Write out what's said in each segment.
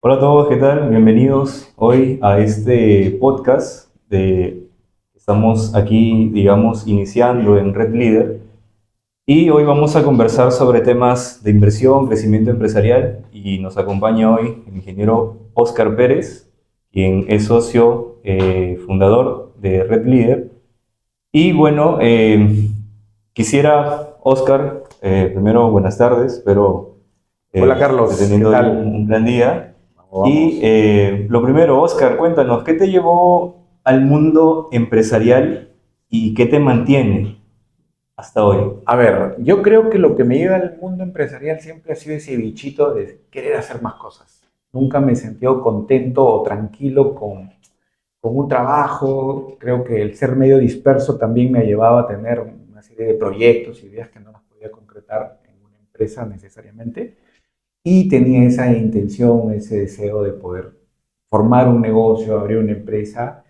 Hola a todos, ¿qué tal? Bienvenidos hoy a este podcast estamos aquí, digamos, iniciando en Red Leader y hoy vamos a conversar sobre temas de inversión, crecimiento empresarial y nos acompaña hoy el ingeniero Óscar Pérez, quien es socio fundador de Red Leader. Y bueno, quisiera, Óscar, primero buenas tardes, espero Hola esté Carlos, ¿qué teniendo hoy tal? un gran día. Vamos, Y vamos. lo primero, Oscar, cuéntanos, ¿qué te llevó al mundo empresarial y qué te mantiene hasta hoy? A ver, yo creo que lo que me lleva al mundo empresarial siempre ha sido ese bichito de querer hacer más cosas. Nunca me he sentido contento o tranquilo con un trabajo. Creo que el ser medio disperso también me ha llevado a tener una serie de proyectos, ideas que no las podía concretar en una empresa necesariamente. Y tenía esa intención, ese deseo de poder formar un negocio, abrir una empresa,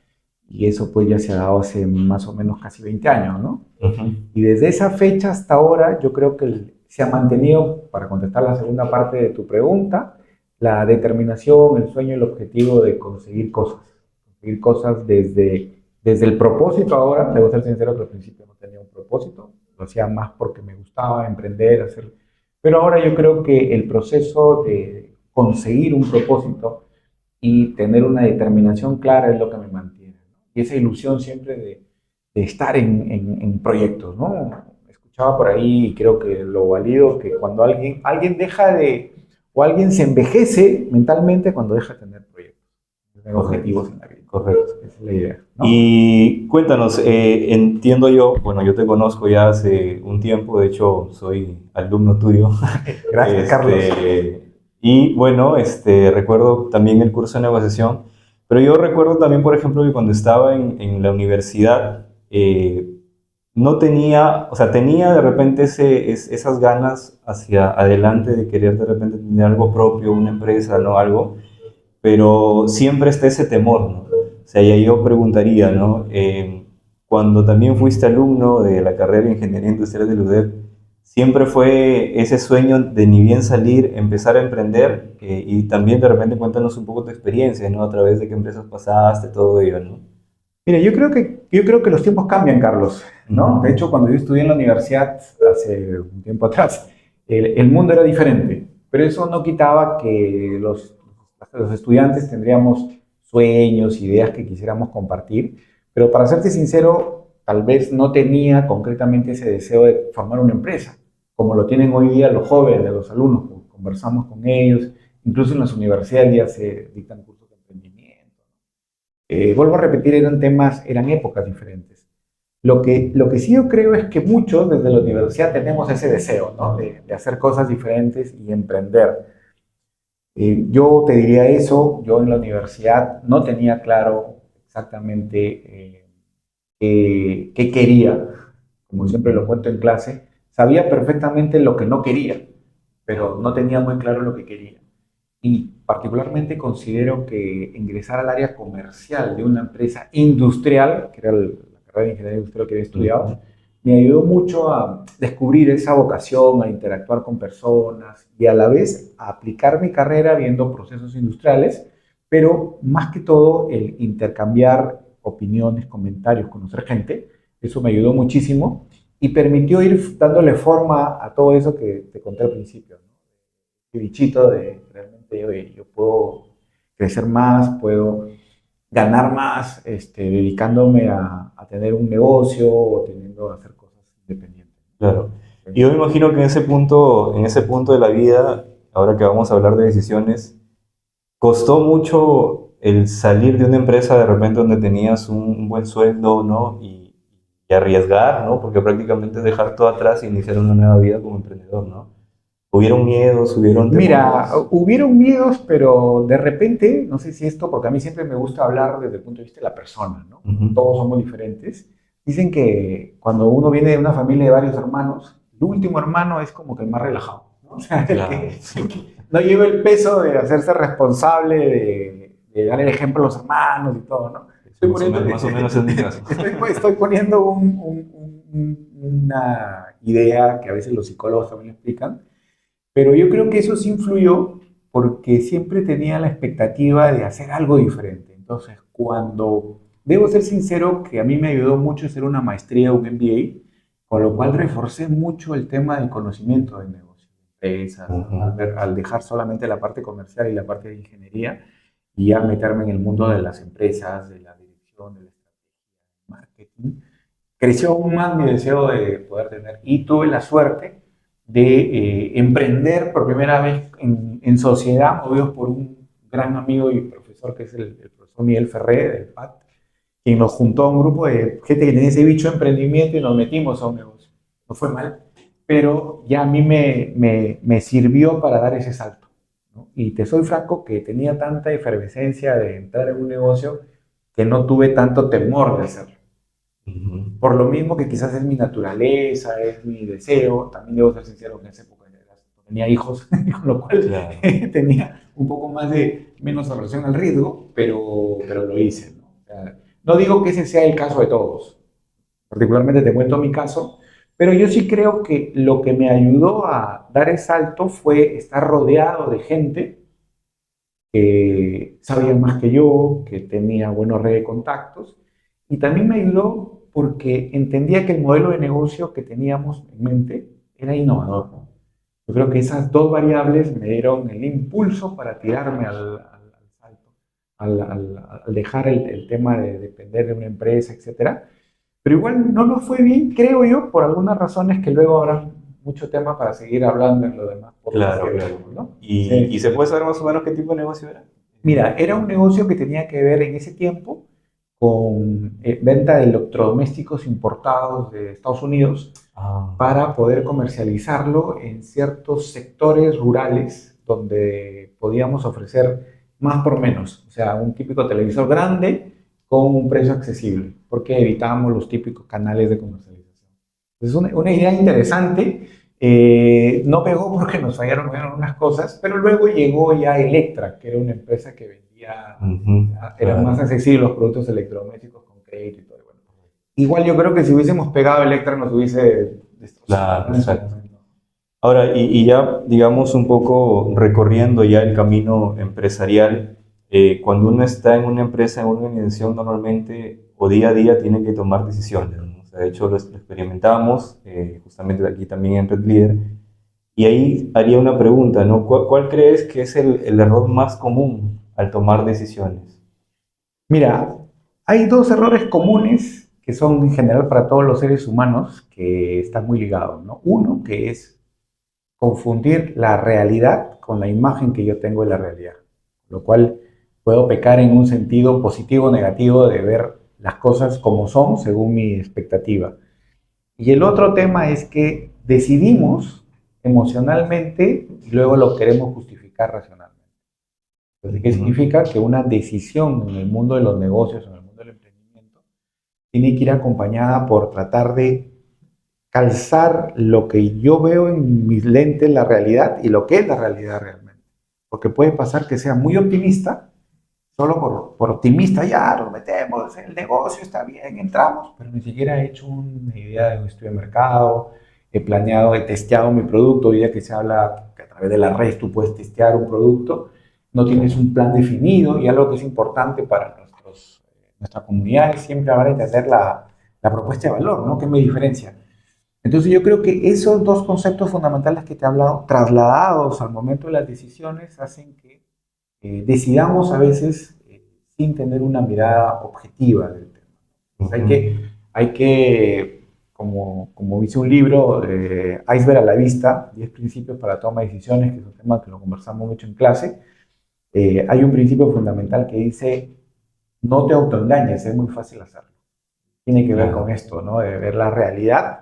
y eso pues ya se ha dado hace más o menos casi 20 años, ¿no? Ujú. Y desde esa fecha hasta ahora yo creo que se ha mantenido, para contestar la segunda parte de tu pregunta, la determinación, el sueño, el objetivo de conseguir cosas desde el propósito ahora. Debo ser sincero que al principio no tenía un propósito, lo hacía más porque me gustaba emprender, hacer, pero ahora yo creo que el proceso de conseguir un propósito y tener una determinación clara es lo que me mantiene, ¿no? Y esa ilusión siempre de estar en proyectos, ¿no? Escuchaba por ahí y creo que lo valido, que cuando alguien deja de, o alguien se envejece mentalmente cuando deja de tener proyectos, de tener Correcto, objetivos en la vida. correcto. Esa es la idea, ¿no? Y cuéntanos, entiendo yo, bueno, yo te conozco ya hace un tiempo, de hecho soy alumno tuyo. Gracias, Carlos. Y bueno, recuerdo también el curso de negociación, pero yo recuerdo también, por ejemplo, que cuando estaba en la universidad, no tenía, o sea, tenía de repente esas ganas hacia adelante de querer de repente tener algo propio, una empresa, ¿no? Algo, pero siempre está ese temor, ¿no? O sea, ya yo preguntaría, ¿no? Cuando también fuiste alumno de la carrera de Ingeniería Industrial de UDEP, siempre fue ese sueño de ni bien salir, empezar a emprender, y también de repente cuéntanos un poco tu experiencia, ¿no? A través de qué empresas pasaste, todo ello, ¿no? Mire, yo creo que los tiempos cambian, Carlos, ¿no? De Ujú. hecho, cuando yo estudié en la universidad hace un tiempo atrás, el mundo era diferente, pero eso no quitaba que los estudiantes tendríamos sueños, ideas que quisiéramos compartir, pero para serte sincero, tal vez no tenía concretamente ese deseo de formar una empresa, como lo tienen hoy día los jóvenes, los alumnos, conversamos con ellos, incluso en las universidades ya se dictan cursos de emprendimiento. Vuelvo a repetir, eran épocas diferentes. Lo que sí yo creo es que muchos desde la universidad tenemos ese deseo, ¿no? De hacer cosas diferentes y emprender. Yo te diría eso, yo en la universidad no tenía claro exactamente qué quería, como siempre lo cuento en clase, sabía perfectamente lo que no quería, pero no tenía muy claro lo que quería. Y particularmente considero que ingresar al área comercial de una empresa industrial, que era la carrera de ingeniería industrial que había Ujú. estudiado, me ayudó mucho a descubrir esa vocación, a interactuar con personas y a la vez a aplicar mi carrera viendo procesos industriales, pero más que todo el intercambiar opiniones, comentarios, conocer gente, eso me ayudó muchísimo y permitió ir dándole forma a todo eso que te conté al principio, ¿no? El bichito de realmente, oye, yo puedo crecer más, puedo ganar más, dedicándome a tener un negocio o teniendo a hacer cosas independientes. Claro. Y yo me imagino que en ese punto de la vida, ahora que vamos a hablar de decisiones, costó mucho el salir de una empresa de repente donde tenías un buen sueldo, ¿no? Y arriesgar, ¿no? Porque prácticamente es dejar todo atrás e iniciar una nueva vida como emprendedor, ¿no? Hubieron miedos, hubieron Mira, temores. hubieron miedos, pero de repente, no sé si esto, porque a mí siempre me gusta hablar desde el punto de vista de la persona, ¿no? Ujú. Todos somos diferentes. Dicen que cuando uno viene de una familia de varios hermanos, el último hermano es como que el más relajado, ¿no? O sea, Claro. el que no lleva el peso de hacerse responsable, de dar el ejemplo a los hermanos y todo, ¿no? Sí, Estoy poniendo, más o menos es mi caso. estoy poniendo una idea que a veces los psicólogos también explican, pero yo creo que eso sí influyó porque siempre tenía la expectativa de hacer algo diferente. Entonces, debo ser sincero que a mí me ayudó mucho hacer una maestría, un MBA, con lo cual reforcé mucho el tema del conocimiento del negocio, de empresas, Ujú. al dejar solamente la parte comercial y la parte de ingeniería y a meterme en el mundo de las empresas, de la dirección, de la estrategia, marketing. Creció aún más mi deseo de poder tener, y tuve la suerte de emprender por primera vez en sociedad, movidos por un gran amigo y profesor que es el profesor Miguel Ferré del PAT, quien nos juntó a un grupo de gente que tenía ese bicho de emprendimiento y nos metimos a un negocio. No fue mal, pero ya a mí me sirvió para dar ese salto, ¿no? Y te soy franco que tenía tanta efervescencia de entrar en un negocio que no tuve tanto temor de hacerlo. Ujú. Por lo mismo que quizás es mi naturaleza, es mi deseo, también debo ser sincero que en esa época tenía hijos, con lo cual Claro. tenía un poco más de menos aversión al riesgo, pero lo hice, ¿no? O sea, no digo que ese sea el caso de todos, particularmente te cuento mi caso, pero yo sí creo que lo que me ayudó a dar el salto fue estar rodeado de gente que sabía más que yo, que tenía buenos redes de contactos, y también me ayudó porque entendía que el modelo de negocio que teníamos en mente era innovador, ¿no? Yo creo que esas dos variables me dieron el impulso para tirarme al salto, al dejar el tema de depender de una empresa, etcétera. Pero igual no nos fue bien, creo yo, por algunas razones que luego habrá mucho tema para seguir hablando en los demás podcasts que Claro, claro. veremos, ¿no? ¿Y Sí. se puede saber más o menos qué tipo de negocio era? Mira, era un negocio que tenía que ver en ese tiempo con venta de electrodomésticos importados de Estados Unidos Ah, para poder comercializarlo en ciertos sectores rurales donde podíamos ofrecer más por menos. O sea, un típico televisor grande con un precio accesible, porque evitábamos los típicos canales de comercialización. Es una idea interesante. No pegó porque nos fallaron unas cosas, pero luego llegó ya Electra, que era una empresa que vendía, ujú, eran más claro, accesibles los productos electrodomésticos con crédito y todo. Bueno, igual yo creo que si hubiésemos pegado Electra nos hubiese destrozado, claro, ¿no? En su exacto. momento. Ahora, y ya, digamos, un poco recorriendo ya el camino empresarial, cuando uno está en una empresa, en una organización, normalmente o día a día tiene que tomar decisiones, ¿no? O sea, de hecho, lo experimentamos justamente aquí también en Red Leader. Y ahí haría una pregunta, ¿no? ¿Cuál crees que es el error más común al tomar decisiones? Mira, hay dos errores comunes que son en general para todos los seres humanos que están muy ligados, ¿no? Uno, que es confundir la realidad con la imagen que yo tengo de la realidad, lo cual puedo pecar en un sentido positivo o negativo de ver las cosas como son según mi expectativa. Y el otro tema es que decidimos emocionalmente y luego lo queremos justificar racionalmente. Entonces, ¿qué Ujú, significa? Que una decisión en el mundo de los negocios, en el mundo del emprendimiento, tiene que ir acompañada por tratar de calzar lo que yo veo en mis lentes, la realidad, y lo que es la realidad realmente. Porque puede pasar que sea muy optimista, solo por optimista, ya nos metemos, el negocio está bien, entramos, pero ni siquiera he hecho una idea de un estudio de mercado, he planeado, he testeado mi producto. Hoy día que se habla que a través de las redes tú puedes testear un producto, no tienes un plan definido, y algo que es importante para nuestra comunidad es siempre haber de hacer la propuesta de valor, ¿no? ¿Qué me diferencia? Entonces yo creo que esos dos conceptos fundamentales que te he hablado, trasladados al momento de las decisiones, hacen que decidamos a veces sin tener una mirada objetiva del tema. Entonces ujú. como dice un libro, Iceberg a la vista, 10 principios para toma de decisiones, que es un tema que lo conversamos mucho en clase. Hay un principio fundamental que dice, no te autoengañes, es muy fácil hacerlo. Tiene que ver con Claro. esto, ¿no? De ver la realidad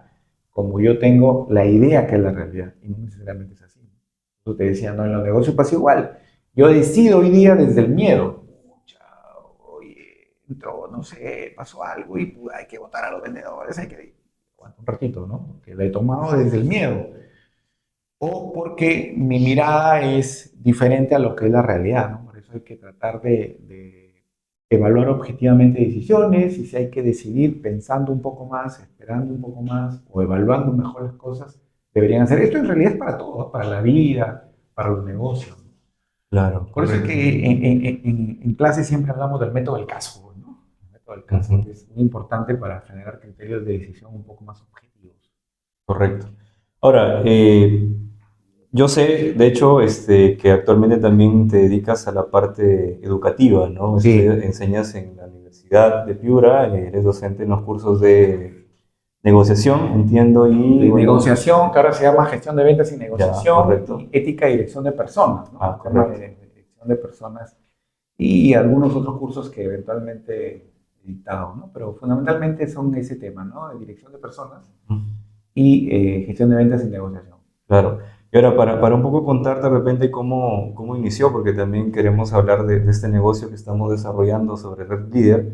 como yo tengo la idea que es la realidad, y no necesariamente es así. Yo te decía, no, en los negocios pasa igual. Yo decido hoy día desde el miedo. Pucha, oye, entró, no sé, pasó algo y hay que votar a los vendedores, hay que... Aguanta un ratito, ¿no? Porque lo he tomado desde el miedo. O porque mi mirada es diferente a lo que es la realidad, ¿no? Por eso hay que tratar de evaluar objetivamente decisiones, y si hay que decidir pensando un poco más, esperando un poco más o evaluando mejor las cosas, deberían hacer. Esto en realidad es para todo, ¿no? Para la vida, para los negocios, ¿no? Claro, Por eso es correcto. que en clase siempre hablamos del método del caso, ¿no? El método del caso, Ujú, que es muy importante para generar criterios de decisión un poco más objetivos. correcto. Ahora, yo sé, de hecho, que actualmente también te dedicas a la parte educativa, ¿no? Sí, Enseñas en la Universidad de Piura, eres docente en los cursos de negociación, entiendo, y de bueno, negociación, que ahora se llama gestión de ventas y ya, negociación, y correcto. ética y dirección de personas, ¿no? Ah, El tema correcto. de dirección de personas y algunos otros cursos que eventualmente he dictado, ¿no? Pero fundamentalmente son ese tema, ¿no? De dirección de personas Mm, y gestión de ventas y negociación. claro. Y ahora, para un poco contar de repente cómo inició, porque también queremos hablar de este negocio que estamos desarrollando sobre Red Leader.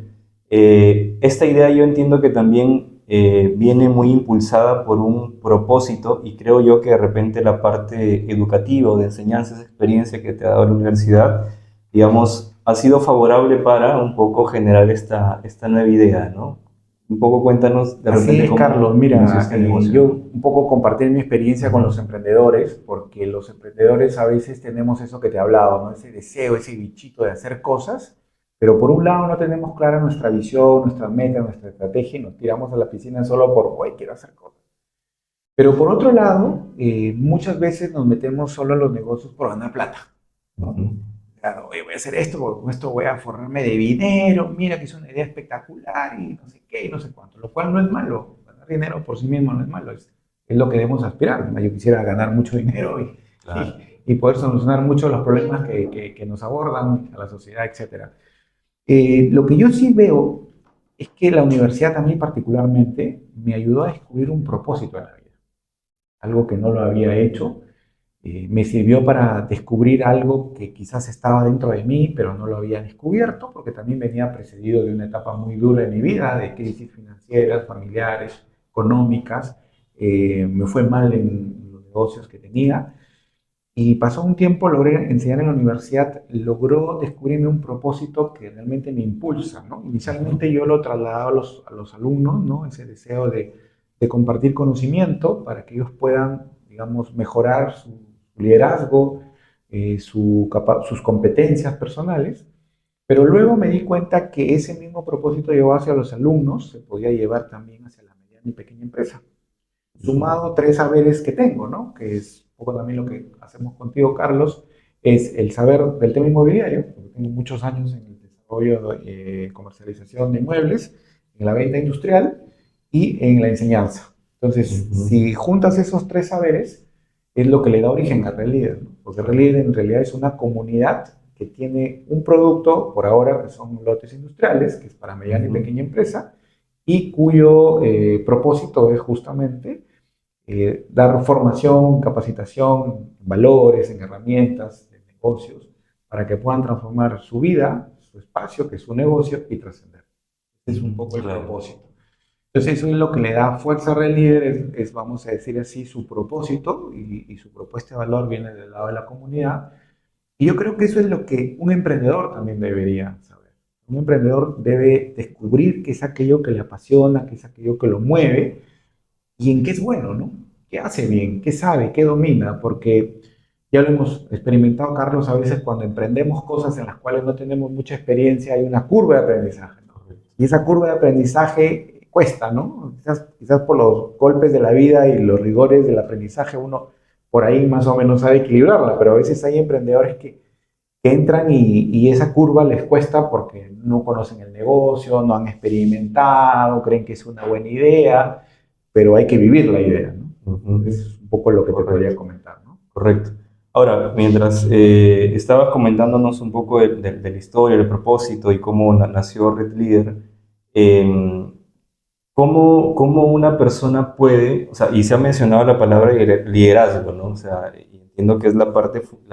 Esta idea yo entiendo que también viene muy impulsada por un propósito y creo yo que de repente la parte educativa o de enseñanza, esa experiencia que te ha dado la universidad, digamos, ha sido favorable para un poco generar esta nueva idea, ¿no? Un poco cuéntanos de Así repente es, Carlos. cómo inició Mira, este negocio, yo ¿no? un poco compartir mi experiencia con Ujú, los emprendedores, porque los emprendedores a veces tenemos eso que te hablaba, ¿no? Ese deseo, ese bichito de hacer cosas, pero por un lado no tenemos clara nuestra visión, nuestra meta, nuestra estrategia y nos tiramos a la piscina solo por, hoy quiero hacer cosas. Pero por otro lado, muchas veces nos metemos solo en los negocios por ganar plata, ¿no? ujú, Claro, oye, voy a hacer esto, porque con esto voy a forrarme de dinero, mira que es una idea espectacular y no sé qué y no sé cuánto, lo cual no es malo, ganar dinero por sí mismo no es malo, es lo que debemos aspirar. ¿No? Yo quisiera ganar mucho dinero claro. y poder solucionar muchos de los problemas que nos abordan a la sociedad, etcétera. Lo que yo sí veo es que la universidad a mí particularmente me ayudó a descubrir un propósito en la vida, algo que no lo había hecho. Me sirvió para descubrir algo que quizás estaba dentro de mí, pero no lo había descubierto, porque también venía precedido de una etapa muy dura de mi vida, de crisis financieras, familiares, económicas. Me fue mal en los negocios que tenía. Y pasó un tiempo, logré enseñar en la universidad, logró descubrirme un propósito que realmente me impulsa, ¿no? Ujú, Inicialmente yo lo trasladaba a los alumnos, ¿no? Ese deseo de compartir conocimiento para que ellos puedan, digamos, mejorar su liderazgo, sus competencias personales. Pero luego me di cuenta que ese mismo propósito llevado hacia los alumnos se podía llevar también hacia la mediana y pequeña empresa ujú, sumado tres saberes que tengo, ¿no? Que es un poco también lo que hacemos contigo, Carlos, es el saber del tema inmobiliario, porque tengo muchos años en el desarrollo de comercialización de inmuebles, en la venta industrial y en la enseñanza. Entonces, ujú, si juntas esos tres saberes, es lo que le da origen a Red Leader, ¿no? Porque Red Leader en realidad es una comunidad que tiene un producto, por ahora, que son lotes industriales, que es para mediana y ujú. pequeña empresa, y cuyo propósito es justamente dar formación, capacitación, valores, en herramientas, en negocios, para que puedan transformar su vida, su espacio, que es su negocio, y trascender. Ese es un poco el Claro. propósito. Entonces eso es lo que le da fuerza a Red Líder, vamos a decir así, su propósito y su propuesta de valor viene del lado de la comunidad. Y yo creo que eso es lo que un emprendedor también debería saber. Un emprendedor debe descubrir qué es aquello que le apasiona, qué es aquello que lo mueve y en qué es bueno, ¿no? ¿Qué hace bien? ¿Qué sabe? ¿Qué domina? Porque ya lo hemos experimentado, Carlos, a veces cuando emprendemos cosas en las cuales no tenemos mucha experiencia, hay una curva de aprendizaje, ¿no? Correcto. Y esa curva de aprendizaje cuesta, ¿no? Quizás por los golpes de la vida y los rigores del aprendizaje uno por ahí más o menos sabe equilibrarla, pero a veces hay emprendedores que entran y esa curva les cuesta porque no conocen el negocio, no han experimentado, creen que es una buena idea, pero hay que vivir la idea, ¿no? Ujú, Es un poco lo que te podría correcto, comentar, ¿no? correcto. Ahora, mientras estabas comentándonos un poco de la historia, el propósito y cómo nació Red Leader, em, cómo una persona puede, o sea, y se ha mencionado la palabra liderazgo, ¿no? O sea, y entiendo que es la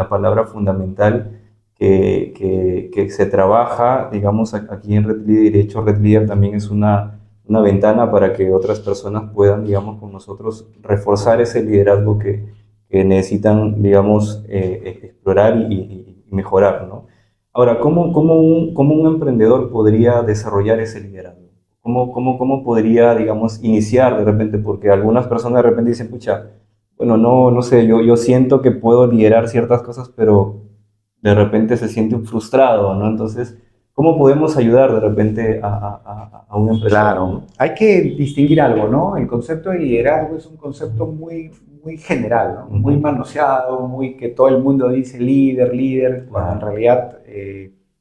palabra fundamental que se trabaja, digamos, aquí en Red Leader, y de hecho Red Leader también es una ventana para que otras personas puedan, digamos, con nosotros reforzar ese liderazgo que necesitan, digamos, explorar y mejorar, ¿no? Ahora, cómo un emprendedor podría desarrollar ese liderazgo? ¿Cómo podría, digamos, iniciar de repente? Porque algunas personas de repente dicen, pucha, bueno, no sé, yo siento que puedo liderar ciertas cosas, pero de repente se siente frustrado, ¿no? Entonces, ¿cómo podemos ayudar de repente a un empresario, Claro, ¿no? hay que distinguir algo, ¿no? El concepto de liderazgo es un concepto muy general, ¿no? Muy Ujú. manoseado, muy que todo el mundo dice líder, líder, cuando en Claro, realidad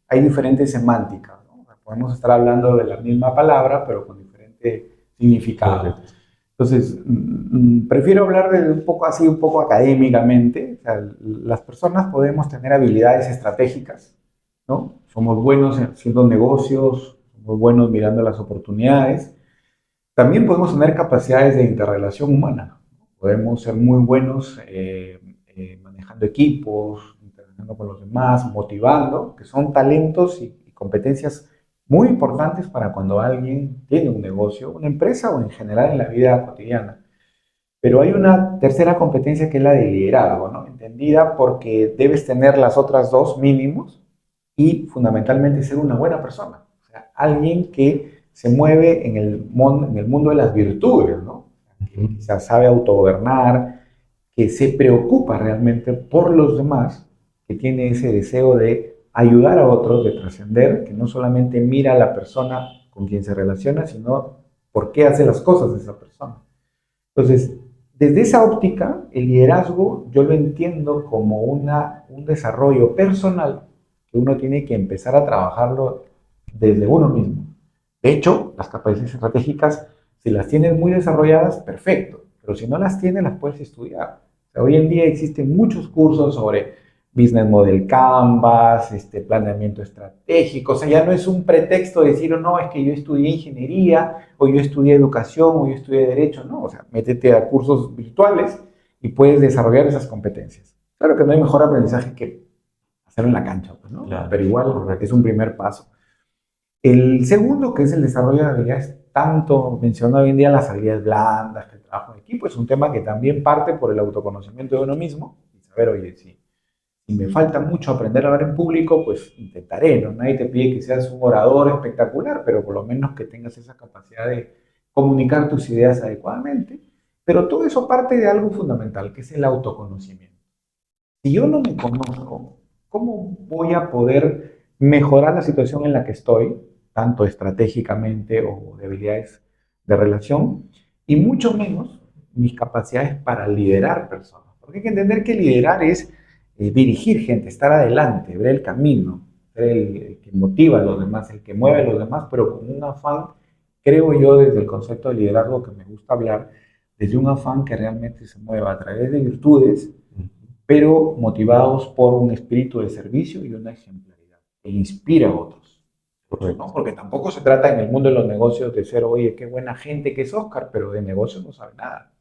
hay diferentes semánticas, ¿no? O sea, podemos estar hablando de la misma palabra, pero con diferente significado. correcto. Entonces, prefiero hablar de un poco así, un poco académicamente. O sea, las personas podemos tener habilidades estratégicas, ¿no? Somos buenos haciendo negocios, somos buenos mirando las oportunidades. También podemos tener capacidades de interrelación humana. Podemos ser muy buenos manejando equipos, interactuando con los demás, motivando, que son talentos y competencias muy importantes para cuando alguien tiene un negocio, una empresa o en general en la vida cotidiana. Pero hay una tercera competencia que es la de liderazgo, ¿no? Entendida porque debes tener las otras dos mínimos y fundamentalmente ser una buena persona. O sea, alguien que se mueve en el mundo de las virtudes, ¿no? Que Ujú. quizás sabe autogobernar, que se preocupa realmente por los demás, que tiene ese deseo de ayudar a otros, de trascender, que no solamente mira a la persona con quien se relaciona, sino por qué hace las cosas de esa persona. Entonces, desde esa óptica, el liderazgo yo lo entiendo como un desarrollo personal que uno tiene que empezar a trabajarlo desde uno mismo. De hecho, las capacidades estratégicas, si las tienes muy desarrolladas, perfecto, pero si no las tienes, las puedes estudiar. O sea, hoy en día existen muchos cursos sobre Business Model Canvas, planeamiento estratégico, o sea, ya no es un pretexto decir, oh, no, es que yo estudié ingeniería, o yo estudié educación, o yo estudié derecho, no, o sea, métete a cursos virtuales y puedes desarrollar esas competencias. Claro que no hay mejor aprendizaje que hacerlo en la cancha, pues, ¿no? Pero Claro, igual es correcto. un primer paso. El segundo, que es el desarrollo de habilidades, tanto mencionado hoy en día las habilidades blandas, que el trabajo en equipo, es un tema que también parte por el autoconocimiento de uno mismo y saber, oye, si me falta mucho aprender a hablar en público, pues intentaré, ¿no? Nadie te pide que seas un orador espectacular, pero por lo menos que tengas esa capacidad de comunicar tus ideas adecuadamente. Pero todo eso parte de algo fundamental, que es el autoconocimiento. Si yo no me conozco, ¿cómo voy a poder mejorar la situación en la que estoy, tanto estratégicamente o de habilidades de relación, y mucho menos mis capacidades para liderar personas? Porque hay que entender que liderar es dirigir gente, estar adelante, ver el camino, ser el que motiva a los demás, el que mueve a los demás, pero con un afán, creo yo, desde el concepto de liderazgo que me gusta hablar, desde un afán que realmente se mueva a través de virtudes, pero motivados por un espíritu de servicio y una ejemplaridad que inspira a otros, ¿no? Correcto. Porque tampoco se trata en el mundo de los negocios de ser, oye, qué buena gente que es Oscar, pero de negocios no sabe nada.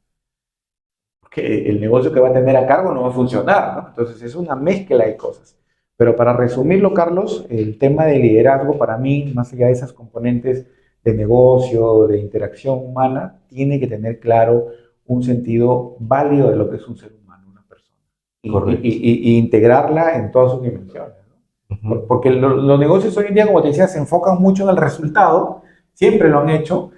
Porque el negocio que va a tener a cargo no va a funcionar, ¿no? Entonces es una mezcla de cosas. Pero para resumirlo, Carlos, el tema de liderazgo para mí, más allá de esas componentes de negocio, de interacción humana, tiene que tener claro un sentido válido de lo que es un ser humano, una persona, Correcto. y integrarla en todas sus dimensiones, ¿no? Ujú. Porque los negocios hoy en día, como te decía, se enfocan mucho en el resultado, siempre lo han hecho,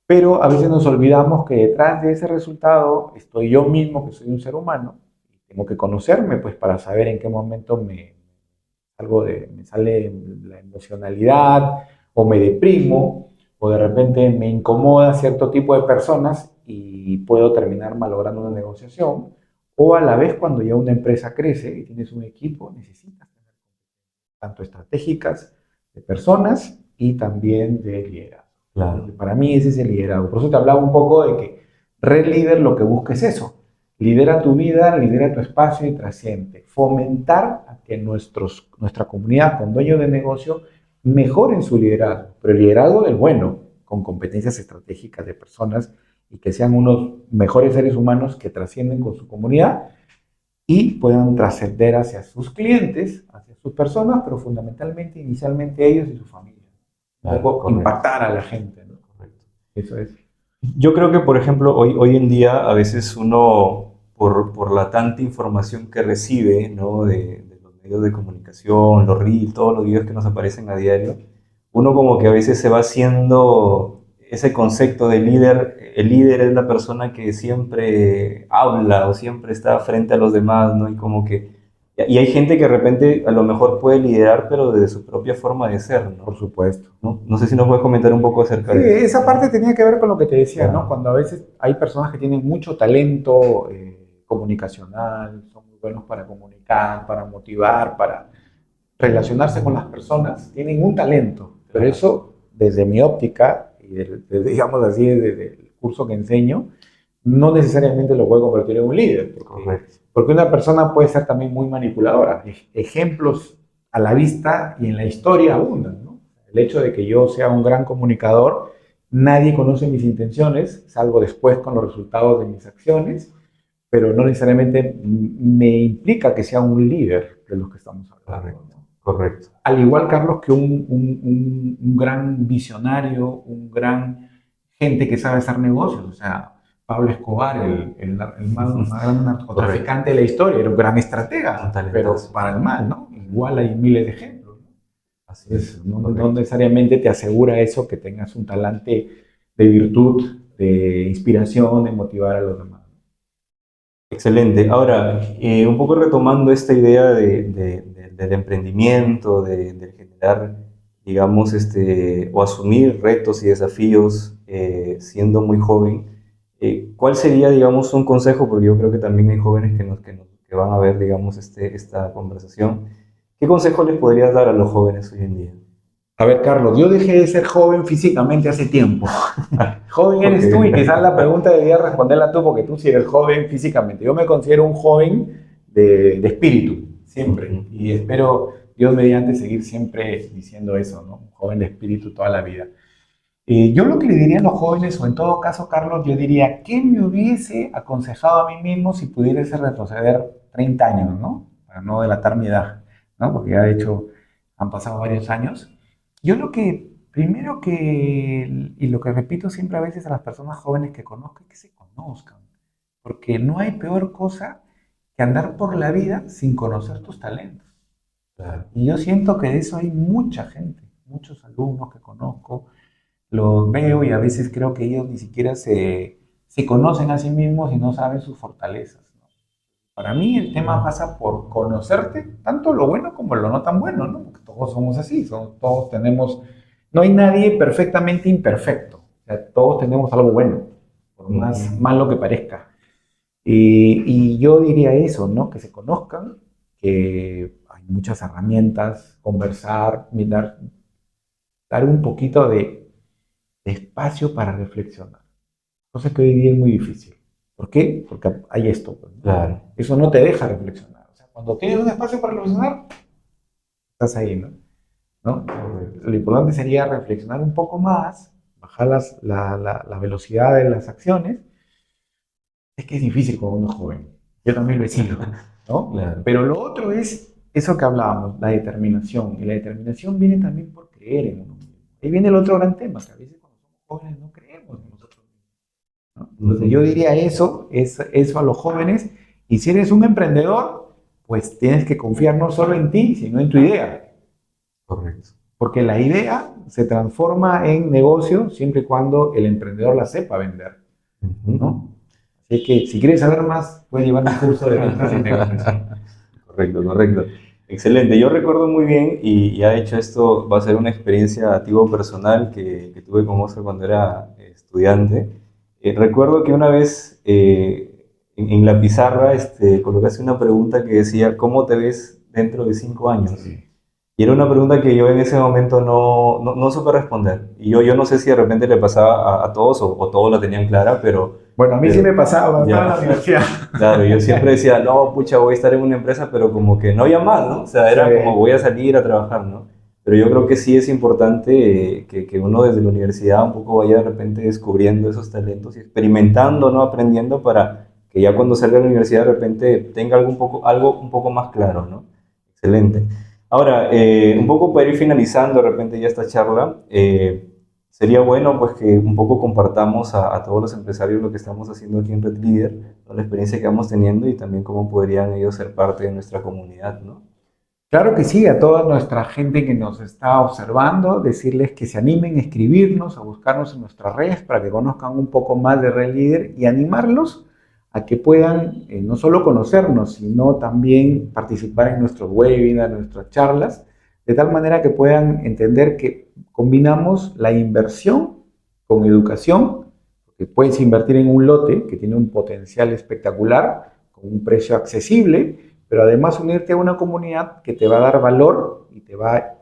pero a veces nos olvidamos que detrás de ese resultado estoy yo mismo, que soy un ser humano, y tengo que conocerme pues para saber en qué momento me sale la emocionalidad o me deprimo o de repente me incomoda cierto tipo de personas y puedo terminar malogrando una negociación. O a la vez cuando ya una empresa crece y tienes un equipo, necesitas tener tanto estratégicas de personas y también de liderazgo. Entonces, Claro. para mí ese es el liderazgo. Por eso te hablaba un poco de que Red Líder lo que busca es eso. Lidera tu vida, lidera tu espacio y trasciende. Fomentar a que nuestra comunidad con dueños de negocio mejoren su liderazgo, pero el liderazgo del bueno, con competencias estratégicas de personas y que sean unos mejores seres humanos que trascienden con su comunidad y puedan trascender hacia sus clientes, hacia sus personas, pero fundamentalmente, inicialmente ellos y su familia. Un Claro, poco correcto. impactar a la gente, ¿no? Correcto. Eso es. Yo creo que, por ejemplo, hoy en día a veces uno, por la tanta información que recibe, ¿no? De los medios de comunicación, los reels, todos los videos que nos aparecen a diario, uno como que a veces se va haciendo ese concepto de líder. El líder es la persona que siempre habla o siempre está frente a los demás, ¿no? Y como que Y hay gente que de repente a lo mejor puede liderar, pero desde su propia forma de ser, Por ¿no? supuesto. ¿No? No sé si nos puedes comentar un poco acerca Sí, de eso. esa parte tenía que ver con lo que te decía, ¿no? Claro, Cuando a veces hay personas que tienen mucho talento comunicacional, son muy buenos para comunicar, para motivar, para relacionarse con las personas, tienen un talento, pero claro, eso, desde mi óptica, y digamos así, desde el curso que enseño, no necesariamente lo puede convertir en un líder, correcto. porque una persona puede ser también muy manipuladora. Ejemplos a la vista y en la historia abundan, ¿no? El hecho de que yo sea un gran comunicador, nadie conoce mis intenciones, salvo después con los resultados de mis acciones, pero no necesariamente me implica que sea un líder de los que estamos hablando, Correcto, ¿no? correcto. Al igual, Carlos, que un gran visionario, un gran gente que sabe hacer negocios. O sea, Pablo Escobar, el más gran Correcto, narcotraficante de la historia, era un gran un estratega, pero talentazo. para el mal, ¿no? Igual hay miles de ejemplos, ¿no? Así es, Entonces, no correcto. necesariamente te asegura eso que tengas un talante de virtud, de inspiración, de motivar a los demás. Excelente. Ahora, un poco retomando esta idea del emprendimiento, de generar, digamos, o asumir retos y desafíos siendo muy joven, ¿cuál sería, digamos, un consejo? Porque yo creo que también hay jóvenes que van a ver, digamos, esta conversación. ¿Qué consejo les podrías dar a los jóvenes hoy en día? A ver, Carlos, yo dejé de ser joven físicamente hace tiempo. Joven Ok, eres tú y quizás la pregunta debería responderla tú porque tú sí eres joven físicamente. Yo me considero un joven de espíritu, siempre. ujú, Y espero, Dios mediante, seguir siempre diciendo eso, ¿no? Un joven de espíritu toda la vida. Yo lo que le diría a los jóvenes, o en todo caso, Carlos, yo diría, ¿qué me hubiese aconsejado a mí mismo si pudiese retroceder 30 años, ¿no? Para no delatar mi edad, ¿no? Porque ya de hecho han pasado varios años. Yo lo que, primero que, y lo que repito siempre a veces a las personas jóvenes que conozco, es que se conozcan. Porque no hay peor cosa que andar por la vida sin conocer tus talentos. claro. Y yo siento que de eso hay mucha gente, muchos alumnos que conozco, los veo y a veces creo que ellos ni siquiera se conocen a sí mismos y no saben sus fortalezas, ¿no? Para mí el tema pasa por conocerte, tanto lo bueno como lo no tan bueno, ¿no? Porque todos somos así, todos tenemos, no hay nadie perfectamente imperfecto, o sea, todos tenemos algo bueno, por Ujú, más malo que parezca. Y yo diría eso, ¿no? Que se conozcan, que hay muchas herramientas, conversar, mirar, dar un poquito de espacio para reflexionar. Cosa que hoy día es muy difícil. ¿Por qué? Porque hay esto, pues, ¿no? claro. Eso no te deja reflexionar. O sea, cuando tienes un espacio para reflexionar, estás ahí, ¿no? ¿No? Correcto. Lo importante sería reflexionar un poco más, bajar la velocidad de las acciones. Es que es difícil cuando uno es joven. Yo también lo he sido, ¿no? Claro. Pero lo otro es eso que hablábamos, la determinación. Y la determinación viene también por creer en uno mismo. Ahí viene el otro gran tema, que a veces cuando somos jóvenes no creemos en nosotros mismos, ¿no? Entonces yo Ujú, diría eso, eso a los jóvenes. Y si eres un emprendedor, pues tienes que confiar no solo en ti, sino en tu idea. correcto. Porque la idea se transforma en negocio siempre y cuando el emprendedor la sepa vender, Ujú. ¿no? Así que si quieres saber más, puedes llevar un curso de ventas y negociación. Correcto, correcto. Excelente. Yo recuerdo muy bien, y ya de hecho esto va a ser una experiencia a título personal que tuve con Oscar cuando era estudiante. Recuerdo que una vez en la pizarra colocaste una pregunta que decía, ¿cómo te ves dentro de 5 años? Sí. Y era una pregunta que yo en ese momento no supe responder. Y yo no sé si de repente le pasaba a todos o todos la tenían clara, Bueno, a mí sí pero me pasaba cuando estaba en ya. la universidad. Claro, yo siempre decía, no, pucha, voy a estar en una empresa, pero como que no había más, ¿no? O sea, Sí. era como voy a salir a trabajar, ¿no? Pero yo creo que sí es importante que uno desde la universidad un poco vaya de repente descubriendo esos talentos y experimentando, ¿no? Aprendiendo para que ya cuando salga de la universidad de repente tenga algo un poco más claro, ¿no? Excelente. Ahora, un poco para ir finalizando de repente ya esta charla, sería bueno pues que un poco compartamos a todos los empresarios lo que estamos haciendo aquí en Red Leader, ¿no? La experiencia que vamos teniendo y también cómo podrían ellos ser parte de nuestra comunidad, ¿no? Claro que sí, a toda nuestra gente que nos está observando, decirles que se animen a escribirnos, a buscarnos en nuestras redes para que conozcan un poco más de Red Leader y animarlos a que puedan no solo conocernos, sino también participar en nuestros webinars, nuestras charlas, de tal manera que puedan entender que combinamos la inversión con educación, que puedes invertir en un lote que tiene un potencial espectacular, con un precio accesible, pero además unirte a una comunidad que te va a dar valor y te va,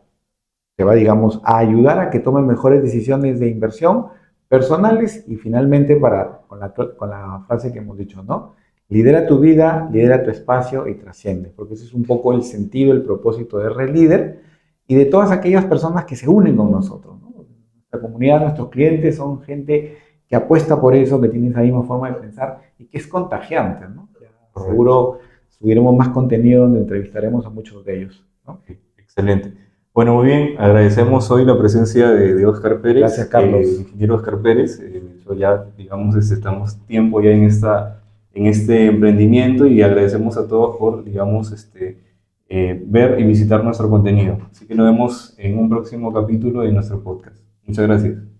digamos, a ayudar a que tomen mejores decisiones de inversión personales y finalmente con la frase que hemos dicho, ¿no? Lidera tu vida, lidera tu espacio y trasciende, porque ese es un poco el sentido, el propósito de Red Líder y de todas aquellas personas que se unen con nosotros, ¿no? Nuestra comunidad, nuestros clientes son gente que apuesta por eso, que tiene esa misma forma de pensar y que es contagiante, ¿no? Seguro subiremos más contenido donde entrevistaremos a muchos de ellos, ¿no? Excelente. Bueno, muy bien, agradecemos hoy la presencia de Óscar Pérez, Gracias, Carlos. ingeniero Óscar Pérez. Ya, digamos, estamos tiempo ya en este emprendimiento y agradecemos a todos por, digamos, ver y visitar nuestro contenido. Así que nos vemos en un próximo capítulo de nuestro podcast. Muchas gracias.